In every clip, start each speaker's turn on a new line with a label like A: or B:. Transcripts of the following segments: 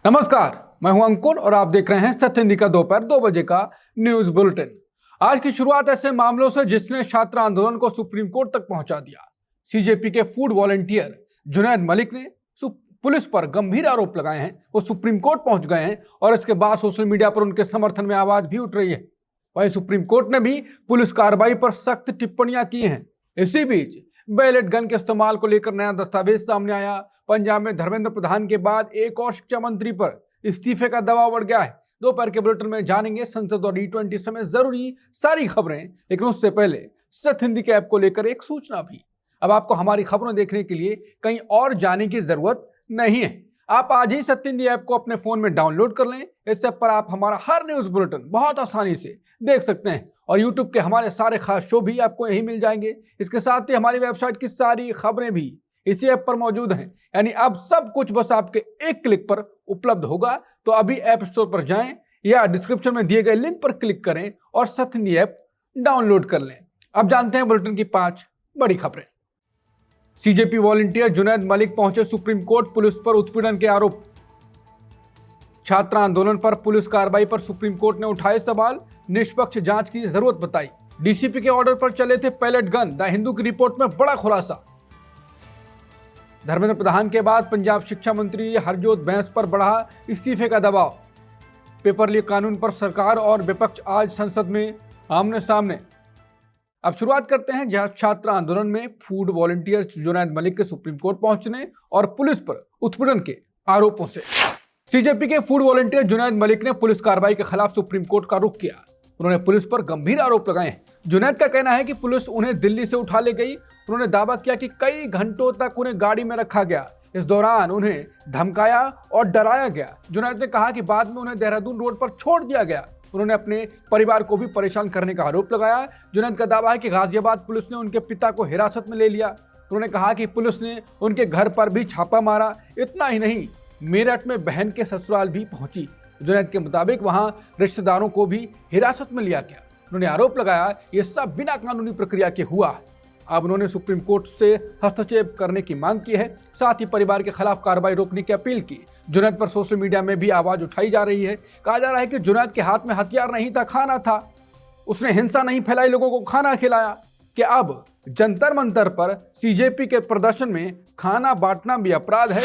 A: नमस्कार, मैं हूं अंकुर और आप देख रहे हैं सत्य हिंदी का दोपहर 2 बजे का न्यूज बुलेटिन। आज की शुरुआत ऐसे मामलों से जिसने छात्र आंदोलन को सुप्रीम कोर्ट तक पहुंचा दिया। सीजेपी के फूड वॉलंटियर जुनैद मलिक ने पुलिस पर गंभीर आरोप लगाए हैं। वो सुप्रीम कोर्ट पहुंच गए हैं और इसके बाद सोशल मीडिया पर उनके समर्थन में आवाज भी उठ रही है। वहीं सुप्रीम कोर्ट ने भी पुलिस कार्रवाई पर सख्त टिप्पणियां की हैं। इसी बीच बैलेट गन के इस्तेमाल को लेकर नया दस्तावेज सामने आया। पंजाब में धर्मेंद्र प्रधान के बाद एक और शिक्षा मंत्री पर इस्तीफे का दबाव बढ़ गया है। दोपहर के बुलेटिन में जानेंगे संसद और T20 समेत जरूरी सारी खबरें, लेकिन उससे पहले सत्य हिंदी के ऐप को लेकर एक सूचना भी। अब आपको हमारी खबरों देखने के लिए कहीं और जाने की जरूरत नहीं है। आप आज ही सत्य हिंदी ऐप को अपने फोन में डाउनलोड कर लें। इस ऐप पर आप हमारा हर न्यूज बुलेटिन बहुत आसानी से देख सकते हैं और यूट्यूब के हमारे सारे खास शो भी आपको यही मिल जाएंगे। इसके साथ ही हमारी वेबसाइट की सारी खबरें भी इसी ऐप पर मौजूद हैं। यानी अब सब कुछ बस आपके एक क्लिक पर उपलब्ध होगा। तो अभी ऐप स्टोर पर जाएं या डिस्क्रिप्शन में दिए गए लिंक पर क्लिक करें और सत्य हिंदी ऐप डाउनलोड कर लें। अब जानते हैं बुलेटिन की 5 बड़ी खबरें। सीजेपी वॉलंटियर जुनैद मलिक पहुंचे सुप्रीम कोर्ट, पुलिस पर उत्पीड़न के आरोप। छात्र आंदोलन पर पुलिस कार्रवाई पर सुप्रीम कोर्ट ने उठाए सवाल, निष्पक्ष जांच की जरूरत बताई। डीसीपी के ऑर्डर पर चले थे पैलेट गन, द हिंदू की रिपोर्ट में बड़ा खुलासा। धर्मेंद्र प्रधान के बाद पंजाब शिक्षा मंत्री हरजोत बैंस पर बढ़ा इस्तीफे का दबाव। पेपर लीक कानून पर सरकार और विपक्ष आज संसद में आमने सामने। अब शुरुआत करते हैं जहां छात्र आंदोलन में फूड वॉलंटियर जुनैद मलिक के सुप्रीम कोर्ट पहुंचने और पुलिस पर उत्पीड़न के आरोपों से। सीजेपी के फूड वॉलंटियर जुनैद मलिक ने पुलिस कार्रवाई के खिलाफ सुप्रीम कोर्ट का रुख किया। उन्होंने पुलिस पर गंभीर आरोप लगाए हैं। जुनैद का कहना है कि पुलिस उन्हें दिल्ली से उठा ले गई। उन्होंने दावा किया कि कई घंटों तक उन्हें गाड़ी में रखा गया। इस दौरान उन्हें धमकाया और डराया गया। जुनैद ने कहा कि बाद में उन्हें देहरादून रोड पर छोड़ दिया गया। उन्होंने अपने परिवार को भी परेशान करने का आरोप लगाया। जुनैद का दावा है कि गाजियाबाद पुलिस ने उनके पिता को हिरासत में ले लिया। उन्होंने कहा कि पुलिस ने उनके घर पर भी छापा मारा। इतना ही नहीं, मेरठ में बहन के ससुराल भी पहुंची। जुनैद के मुताबिक वहां रिश्तेदारों को भी हिरासत में लिया गया। उन्होंने आरोप लगाया ये सब बिना कानूनी प्रक्रिया के हुआ। अब उन्होंने सुप्रीम कोर्ट से हस्तक्षेप करने की मांग की है। साथ ही परिवार के खिलाफ कार्रवाई रोकने की अपील की। जुनैद पर सोशल मीडिया में भी आवाज उठाई जा रही है। कहा जा रहा है कि जुनैद के हाथ में हथियार नहीं था, खाना था। उसने हिंसा नहीं फैलाई, लोगों को खाना खिलाया। कि अब जंतर मंतर पर सीजेपी के प्रदर्शन में खाना बांटना भी अपराध है।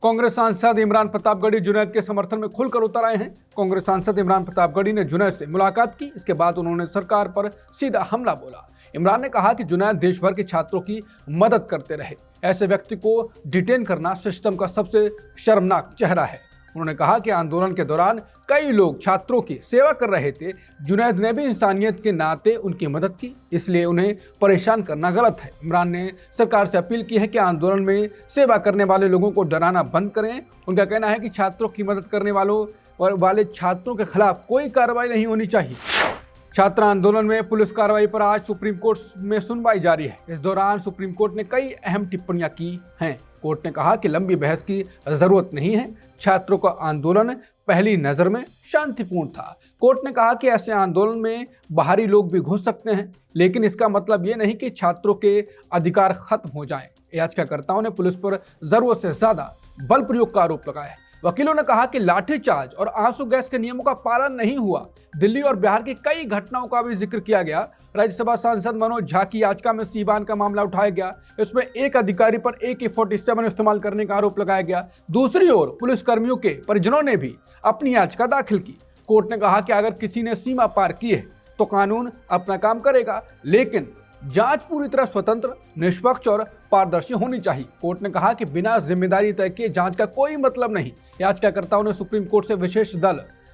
A: कांग्रेस सांसद इमरान प्रतापगढ़ी जुनैद के समर्थन में खुलकर उतर आए हैं। कांग्रेस सांसद इमरान प्रतापगढ़ी ने जुनैद से मुलाकात की। इसके बाद उन्होंने सरकार पर सीधा हमला बोला। इमरान ने कहा कि जुनैद देश भर के छात्रों की मदद करते रहे। ऐसे व्यक्ति को डिटेन करना सिस्टम का सबसे शर्मनाक चेहरा है। उन्होंने कहा कि आंदोलन के दौरान कई लोग छात्रों की सेवा कर रहे थे। जुनैद ने भी इंसानियत के नाते उनकी मदद की, इसलिए उन्हें परेशान करना गलत है। इमरान ने सरकार से अपील की है कि आंदोलन में सेवा करने वाले लोगों को डराना बंद करें। उनका कहना है कि छात्रों की मदद करने वाले छात्रों के खिलाफ कोई कार्रवाई नहीं होनी चाहिए। छात्र आंदोलन में पुलिस कार्रवाई पर आज सुप्रीम कोर्ट में सुनवाई जारी है। इस दौरान सुप्रीम कोर्ट ने कई अहम टिप्पणियां की हैं। कोर्ट ने कहा कि लंबी बहस की जरूरत नहीं है। छात्रों का आंदोलन पहली नजर में शांतिपूर्ण था। कोर्ट ने कहा कि ऐसे आंदोलन में बाहरी लोग भी घुस सकते हैं, लेकिन इसका मतलब ये नहीं कि छात्रों के अधिकार खत्म हो जाएं। याचिकाकर्ताओं ने पुलिस पर जरूरत से ज्यादा बल प्रयोग का आरोप लगाया है। वकीलों ने कहा कि लाठीचार्ज और आंसू गैस के नियमों का पालन नहीं हुआ। दिल्ली और बिहार की कई घटनाओं का भी जिक्र किया गया। राज्यसभा सांसद मनोज झा की याचिका में सीवान का मामला उठाया गया। इसमें एक अधिकारी पर AK-47 इस्तेमाल करने का आरोप लगाया गया। दूसरी ओर पुलिसकर्मियों के परिजनों ने भी अपनी याचिका दाखिल की। कोर्ट ने कहा कि अगर किसी ने सीमा पार की है तो कानून अपना काम करेगा, लेकिन जांच पूरी तरह स्वतंत्र, निष्पक्ष और पारदर्शी होनी चाहिए। कोर्ट ने कहा कि बिना जिम्मेदारी तय किए जांच का कोई मतलब नहीं। याचिकाकर्ताओं ने सुप्रीम कोर्ट से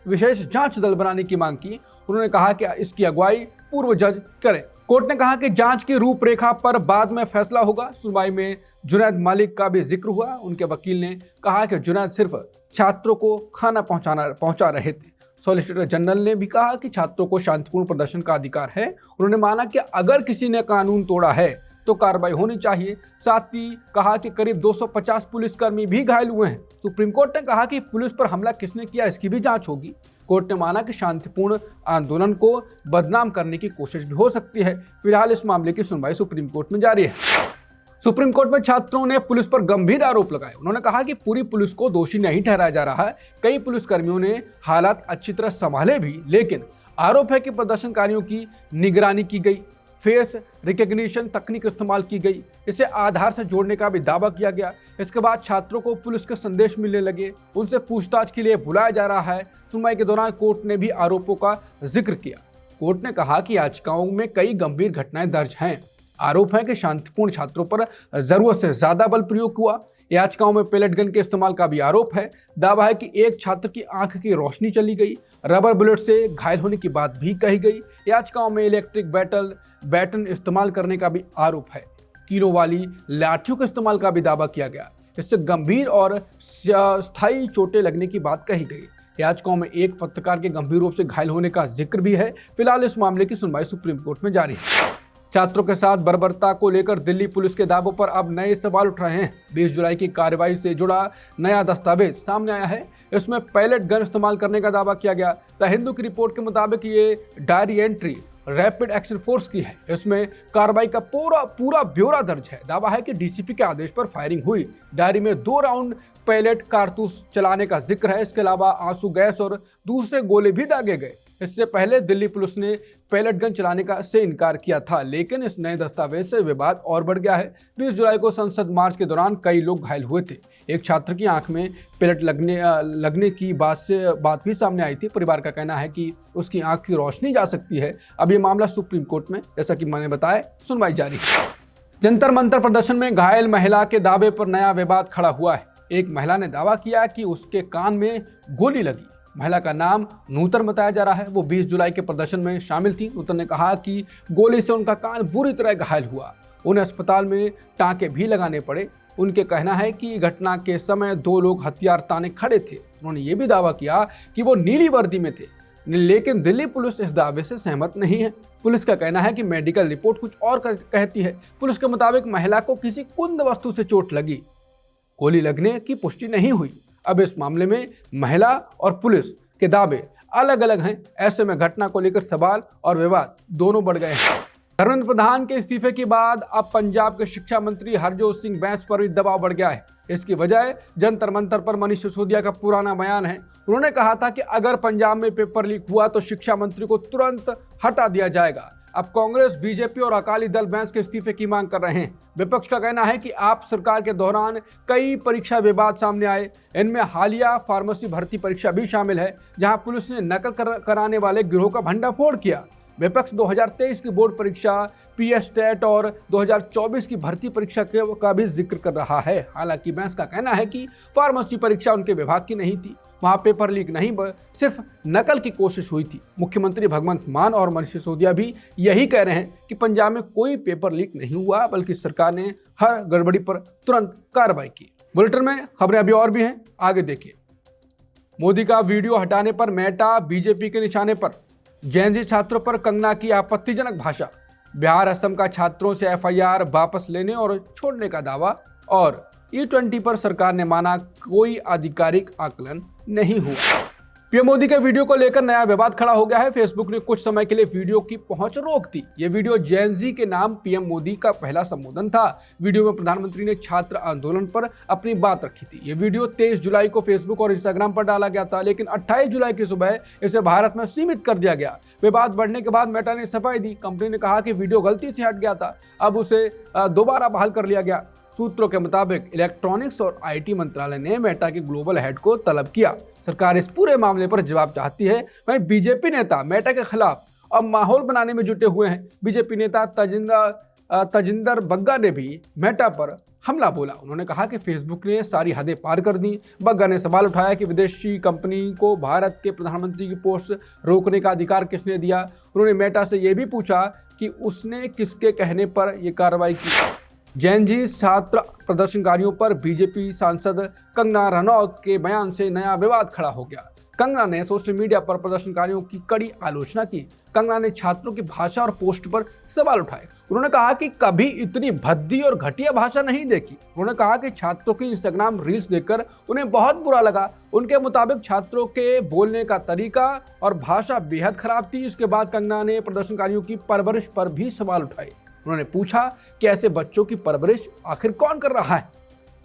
A: विशेष जांच दल बनाने की मांग की। उन्होंने कहा कि इसकी अगुवाई पूर्व जज करें। कोर्ट ने कहा कि जांच की रूपरेखा पर बाद में फैसला होगा। सुनवाई में जुनैद मलिक का भी जिक्र हुआ। उनके वकील ने कहा कि जुनैद सिर्फ छात्रों को खाना पहुंचा रहे थे। सॉलिसिटर जनरल ने भी कहा कि छात्रों को शांतिपूर्ण प्रदर्शन का अधिकार है। उन्होंने माना कि अगर किसी ने कानून तोड़ा है तो कार्रवाई होनी चाहिए। साथ ही कहा कि करीब 250 पुलिसकर्मी भी घायल हुए हैं। सुप्रीम कोर्ट ने कहा कि पुलिस पर हमला किसने किया इसकी भी जांच होगी। कोर्ट ने माना कि शांतिपूर्ण आंदोलन को बदनाम करने की कोशिश भी हो सकती है। फिलहाल इस मामले की सुनवाई सुप्रीम कोर्ट में जारी है। सुप्रीम कोर्ट में छात्रों ने पुलिस पर गंभीर आरोप लगाए। उन्होंने कहा कि पूरी पुलिस को दोषी नहीं ठहराया जा रहा है। कई पुलिसकर्मियों ने हालात अच्छी तरह संभाले भी, लेकिन आरोप है कि प्रदर्शनकारियों की निगरानी की गई, फेस रिकॉग्निशन तकनीक इस्तेमाल की गई, इसे आधार से जोड़ने का भी दावा किया गया। इसके बाद छात्रों को पुलिस के संदेश मिलने लगे, उनसे पूछताछ के लिए बुलाया जा रहा है। सुनवाई के दौरान कोर्ट ने भी आरोपों का जिक्र किया। कोर्ट ने कहा कि याचिकाओं में कई गंभीर घटनाएं दर्ज हैं। आरोप है कि शांतिपूर्ण छात्रों पर जरूरत से ज्यादा बल प्रयोग हुआ। याचिकाओं में पेलेट गन के इस्तेमाल का भी आरोप है। दावा है कि एक छात्र की आंख की रोशनी चली गई, रबर बुलेट से घायल होने की बात भी कही गई। याचिकाओं में इलेक्ट्रिक बैटन इस्तेमाल करने का भी आरोप है। कीलों वाली लाठियों के इस्तेमाल का भी दावा किया गया। इससे गंभीर और स्थायी चोटें लगने की बात कही गई। याचिकाओं में एक पत्रकार के गंभीर रूप से घायल होने का जिक्र भी है। फिलहाल इस मामले की सुनवाई सुप्रीम कोर्ट में जारी है। छात्रों के साथ बर्बरता को लेकर दिल्ली पुलिस के दावों पर अब नए सवाल उठ रहे हैं। 20 जुलाई की कार्रवाई से जुड़ा नया दस्तावेज सामने आया है। इसमें पैलेट गन इस्तेमाल करने का दावा किया गया। द हिंदू की रिपोर्ट के मुताबिक ये diary entry rapid action force की है। इसमें कार्रवाई का पूरा ब्यौरा दर्ज है। दावा है कि डीसीपी के आदेश पर फायरिंग हुई। डायरी में 2 राउंड पैलेट कारतूस चलाने का जिक्र है। इसके अलावा आंसू गैस और दूसरे गोले भी दागे गए। इससे पहले दिल्ली पुलिस ने पैलेट गन चलाने से इनकार किया था, लेकिन इस नए दस्तावेज से विवाद और बढ़ गया है। 20 जुलाई को संसद मार्च के दौरान कई लोग घायल हुए थे। एक छात्र की आंख में पैलेट लगने की बात भी सामने आई थी। परिवार का कहना है कि उसकी आंख की रोशनी जा सकती है। अब ये मामला सुप्रीम कोर्ट में, जैसा कि मैंने बताया, सुनवाई जारी है। जंतर मंतर प्रदर्शन में घायल महिला के दावे पर नया विवाद खड़ा हुआ है। एक महिला ने दावा किया कि उसके कान में गोली लगी। महिला का नाम नूतन बताया जा रहा है। वो 20 जुलाई के प्रदर्शन में शामिल थी। नूतन ने कहा कि गोली से उनका कान बुरी तरह घायल हुआ। उन्हें अस्पताल में टांके भी लगाने पड़े। उनके कहना है कि घटना के समय 2 लोग हथियार ताने खड़े थे। उन्होंने ये भी दावा किया कि वो नीली वर्दी में थे, लेकिन दिल्ली पुलिस इस दावे से सहमत नहीं है। पुलिस का कहना है कि मेडिकल रिपोर्ट कुछ और कहती है। पुलिस के मुताबिक महिला को किसी कुंद वस्तु से चोट लगी, गोली लगने की पुष्टि नहीं हुई। अब इस मामले में महिला और पुलिस के दावे अलग अलग हैं। ऐसे में घटना को लेकर सवाल और विवाद दोनों बढ़ गए हैं। धर्मेंद्र प्रधान के इस्तीफे के बाद अब पंजाब के शिक्षा मंत्री हरजोत सिंह बैंस पर भी दबाव बढ़ गया है। इसकी वजह जंतर मंतर पर मनीष सिसोदिया का पुराना बयान है। उन्होंने कहा था कि अगर पंजाब में पेपर लीक हुआ तो शिक्षा मंत्री को तुरंत हटा दिया जाएगा। अब कांग्रेस, बीजेपी और अकाली दल बैंस के इस्तीफे की मांग कर रहे हैं। विपक्ष का कहना है कि आप सरकार के दौरान कई परीक्षा विवाद सामने आए। इनमें हालिया फार्मेसी भर्ती परीक्षा भी शामिल है, जहां पुलिस ने नकल कराने वाले गिरोह का भंडाफोड़ किया। विपक्ष 2023 की बोर्ड परीक्षा, पीएस टेट और 2024 की भर्ती परीक्षा का भी जिक्र कर रहा है। हालांकि बैंस का कहना है कि फार्मेसी परीक्षा उनके विभाग की नहीं थी, वहां पेपर लीक नहीं सिर्फ नकल की कोशिश हुई थी। मुख्यमंत्री भगवंत मान और मनीष सिसोदिया भी यही कह रहे हैं कि पंजाब में कोई पेपर लीक नहीं हुआ, बल्कि सरकार ने हर गड़बड़ी पर तुरंत कार्रवाई की। बुलेटिन में खबरें अभी और भी हैं, आगे देखिए। मोदी का वीडियो हटाने पर मेटा बीजेपी के निशाने पर। जेएनजी छात्रों पर कंगना की आपत्तिजनक भाषा। बिहार असम का छात्रों से एफआईआर वापस लेने और छोड़ने का दावा। और E20 पर सरकार ने माना कोई आधिकारिक आकलन नहीं हुआ। पीएम मोदी के वीडियो को लेकर नया विवाद खड़ा हो गया है। फेसबुक ने कुछ समय के लिए वीडियो की पहुंच रोक दी। ये वीडियो जेएनजी के नाम पीएम मोदी का पहला संबोधन था। वीडियो में प्रधानमंत्री ने छात्र आंदोलन पर अपनी बात रखी थी। ये वीडियो 23 जुलाई को फेसबुक और इंस्टाग्राम पर डाला गया था, लेकिन 28 जुलाई की सुबह इसे भारत में सीमित कर दिया गया। विवाद बढ़ने के बाद मेटा ने सफाई दी। कंपनी ने कहा कि वीडियो गलती से हट गया था, अब उसे दोबारा बहाल कर लिया गया। सूत्रों के मुताबिक इलेक्ट्रॉनिक्स और आईटी मंत्रालय ने मेटा के ग्लोबल हेड को तलब किया। सरकार इस पूरे मामले पर जवाब चाहती है। वहीं बीजेपी नेता मेटा के खिलाफ अब माहौल बनाने में जुटे हुए हैं। बीजेपी नेता तजिंदर बग्गा ने भी मेटा पर हमला बोला। उन्होंने कहा कि फेसबुक ने सारी हदें पार कर दी। बग्गा ने सवाल उठाया कि विदेशी कंपनी को भारत के प्रधानमंत्री की पोस्ट रोकने का अधिकार किसने दिया। उन्होंने मेटा से यह भी पूछा कि उसने किसके कहने पर यह कार्रवाई की। जेएनजी छात्र प्रदर्शनकारियों पर बीजेपी सांसद कंगना रनौत के बयान से नया विवाद खड़ा हो गया। कंगना ने सोशल मीडिया पर प्रदर्शनकारियों की कड़ी आलोचना की। कंगना ने छात्रों की भाषा और पोस्ट पर सवाल उठाए। उन्होंने कहा कि कभी इतनी भद्दी और घटिया भाषा नहीं देखी। उन्होंने कहा कि छात्रों की इंस्टाग्राम रील्स देखकर उन्हें बहुत बुरा लगा। उनके मुताबिक छात्रों के बोलने का तरीका और भाषा बेहद खराब थी। इसके बाद कंगना ने प्रदर्शनकारियों की परवरिश पर भी सवाल उठाए। उन्होंने पूछा कि ऐसे बच्चों की परवरिश आखिर कौन कर रहा है।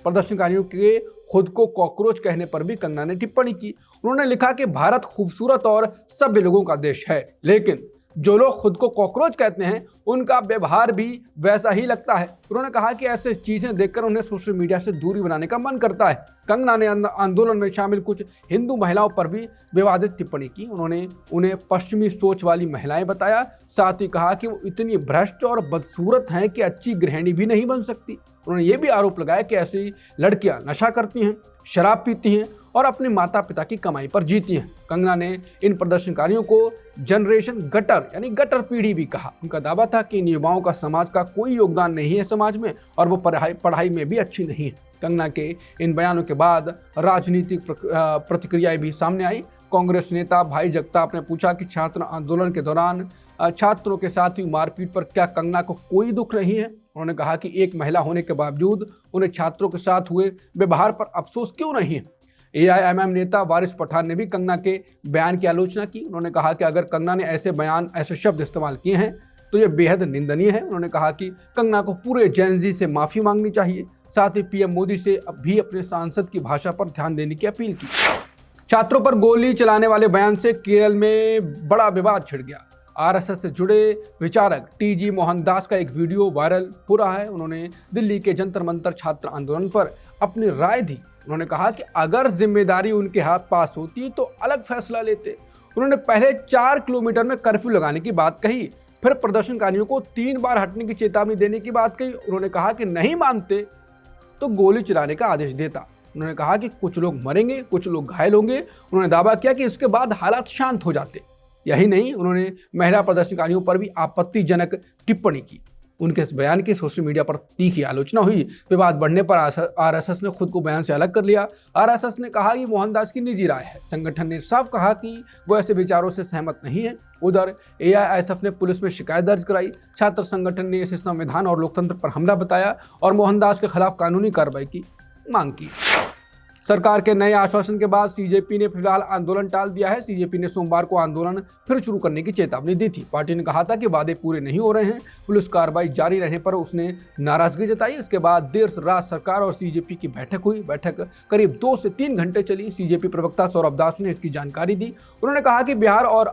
A: प्रदर्शनकारियों के खुद को कॉकरोच कहने पर भी कंगना ने टिप्पणी की। उन्होंने लिखा कि भारत खूबसूरत और सभ्य लोगों का देश है, लेकिन जो लोग खुद को कॉकरोच कहते हैं उनका व्यवहार भी वैसा ही लगता है। उन्होंने कहा कि ऐसे चीजें देखकर उन्हें सोशल मीडिया से दूरी बनाने का मन करता है। कंगना ने आंदोलन में शामिल कुछ हिंदू महिलाओं पर भी विवादित टिप्पणी की। उन्होंने उन्हें पश्चिमी सोच वाली महिलाएं बताया, साथ ही कहा कि वो इतनी भ्रष्ट और बदसूरत हैं कि अच्छी गृहिणी भी नहीं बन सकती। उन्होंने ये भी आरोप लगाया कि ऐसी लड़कियां नशा करती हैं, शराब पीती हैं और अपने माता पिता की कमाई पर जीती हैं। कंगना ने इन प्रदर्शनकारियों को जनरेशन गटर यानी गटर पीढ़ी भी कहा। उनका दावा था कि इन युवाओं का समाज का कोई योगदान नहीं है समाज में, और वो पढ़ाई में भी अच्छी नहीं है। कंगना के इन बयानों के बाद राजनीतिक प्रतिक्रियाएं भी सामने आई। कांग्रेस नेता भाई जगताप ने पूछा कि छात्र आंदोलन के दौरान छात्रों के साथ हुई मारपीट पर क्या कंगना को कोई दुख नहीं है। उन्होंने कहा कि एक महिला होने के बावजूद उन्हें छात्रों के साथ हुए व्यवहार पर अफसोस क्यों नहीं है। AIMM नेता वारिस पठान ने भी कंगना के बयान की आलोचना की। उन्होंने कहा कि अगर कंगना ने ऐसे शब्द इस्तेमाल किए हैं तो ये बेहद निंदनीय है। उन्होंने कहा कि कंगना को पूरे जेन-ज़ी से माफ़ी मांगनी चाहिए। साथ ही PM मोदी से भी अपने सांसद की भाषा पर ध्यान देने की अपील की। छात्रों पर गोली चलाने वाले बयान से केरल में बड़ा विवाद छिड़ गया। RSS से जुड़े विचारक TG मोहनदास का एक वीडियो वायरल हो रहा है। उन्होंने दिल्ली के जंतर मंतर छात्र आंदोलन पर अपनी राय दी। उन्होंने कहा कि अगर जिम्मेदारी उनके हाथ पास होती तो अलग फैसला लेते। उन्होंने पहले 4 किलोमीटर में कर्फ्यू लगाने की बात कही, फिर प्रदर्शनकारियों को 3 बार हटने की चेतावनी देने की बात कही। उन्होंने कहा कि नहीं मानते तो गोली चलाने का आदेश देता। उन्होंने कहा कि कुछ लोग मरेंगे, कुछ लोग घायल होंगे। उन्होंने दावा किया कि इसके बाद हालात शांत हो जाते। यही नहीं, उन्होंने महिला प्रदर्शनकारियों पर भी आपत्तिजनक टिप्पणी की। उनके इस बयान की सोशल मीडिया पर तीखी आलोचना हुई। विवाद बढ़ने पर RSS ने खुद को बयान से अलग कर लिया। RSS ने कहा कि मोहनदास की निजी राय है। संगठन ने साफ कहा कि वो ऐसे विचारों से सहमत नहीं है। उधर AISF ने पुलिस में शिकायत दर्ज कराई। छात्र संगठन ने इसे संविधान और लोकतंत्र पर हमला बताया और मोहनदास के खिलाफ कानूनी कार्रवाई की मांग की। सरकार के नए आश्वासन के बाद CJP ने फिलहाल आंदोलन टाल दिया है। CJP ने सोमवार को आंदोलन फिर शुरू करने की चेतावनी दी थी। पार्टी ने कहा था कि वादे पूरे नहीं हो रहे हैं। पुलिस कार्रवाई जारी रहने पर उसने नाराजगी जताई। इसके बाद देर रात सरकार और CJP की बैठक हुई। बैठक करीब 2 से 3 घंटे चली। CJP प्रवक्ता सौरभ दास ने इसकी जानकारी दी। उन्होंने कहा कि बिहार और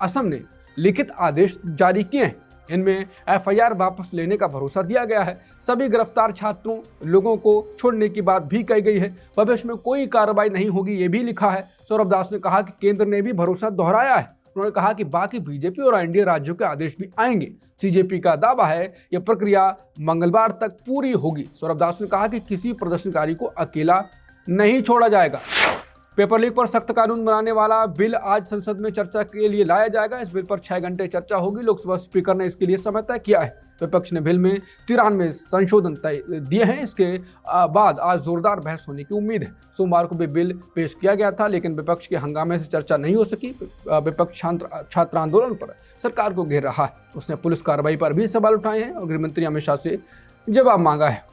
A: असम ने लिखित आदेश जारी किए हैं। इनमें FIR वापस लेने का भरोसा दिया गया है। सभी गिरफ्तार छात्रों लोगों को छोड़ने की बात भी कही गई है। भविष्य में कोई कार्रवाई नहीं होगी, ये भी लिखा है। सौरभ दास ने कहा कि केंद्र ने भी भरोसा दोहराया है। उन्होंने कहा कि बाकी BJP और NDA राज्यों के आदेश भी आएंगे। CJP का दावा है यह प्रक्रिया मंगलवार तक पूरी होगी। सौरभ दास ने कहा कि किसी प्रदर्शनकारी को अकेला नहीं छोड़ा जाएगा। पेपर लीक पर सख्त कानून बनाने वाला बिल आज संसद में चर्चा के लिए लाया जाएगा। इस बिल पर 6 घंटे चर्चा होगी। लोकसभा स्पीकर ने इसके लिए समय तय किया है। विपक्ष ने बिल में 93 संशोधन दिए हैं। इसके बाद आज जोरदार बहस होने की उम्मीद है। सोमवार को भी बिल पेश किया गया था, लेकिन विपक्ष के हंगामे से चर्चा नहीं हो सकी। विपक्ष छात्र आंदोलन पर सरकार को घेर रहा है। उसने पुलिस कार्रवाई पर भी सवाल उठाए हैं और गृहमंत्री अमित शाह से जवाब मांगा है।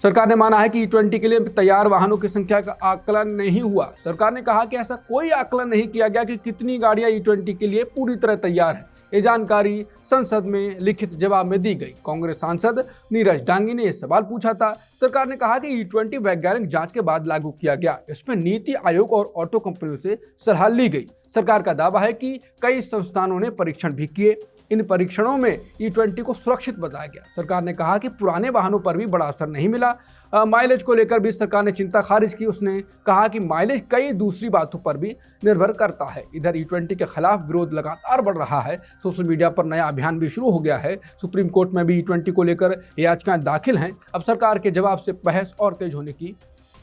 A: सरकार ने माना है कि E20 के लिए तैयार वाहनों की संख्या का आकलन नहीं हुआ। सरकार ने कहा कि ऐसा कोई आकलन नहीं किया गया कि कितनी गाड़ियां E20 के लिए पूरी तरह तैयार हैं। ये जानकारी संसद में लिखित जवाब में दी गई। कांग्रेस सांसद नीरज डांगी ने यह सवाल पूछा था। सरकार ने कहा कि E20 वैज्ञानिक जांच के बाद लागू किया गया। इसमें नीति आयोग और ऑटो कंपनियों से सलाह ली गई। सरकार का दावा है कि कई संस्थानों ने परीक्षण भी किए। इन परीक्षणों में E20 को सुरक्षित बताया गया। सरकार ने कहा कि पुराने वाहनों पर भी बड़ा असर नहीं मिला। माइलेज को लेकर भी सरकार ने चिंता खारिज की। उसने कहा कि माइलेज कई दूसरी बातों पर भी निर्भर करता है। इधर E20 के खिलाफ विरोध लगातार बढ़ रहा है। सोशल मीडिया पर नया अभियान भी शुरू हो गया है। सुप्रीम कोर्ट में भी E20 को लेकर याचिकाएं दाखिल हैं। अब सरकार के जवाब से बहस और तेज होने की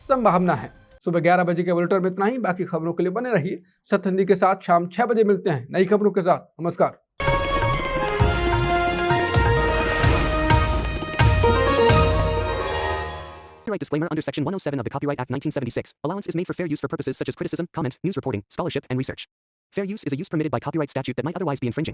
A: संभावना है। सुबह 11 बजे के बुलेटिन में इतना ही। बाकी खबरों के लिए बने रहिए सत्य हिंदी के साथ। शाम 6 बजे मिलते हैं नई खबरों के साथ। नमस्कार।
B: Copyright disclaimer under Section 107 of the Copyright Act 1976. Allowance is made for fair use for purposes such as criticism, comment, news reporting, scholarship, and research. Fair use is a use permitted by copyright statute that might otherwise be infringing.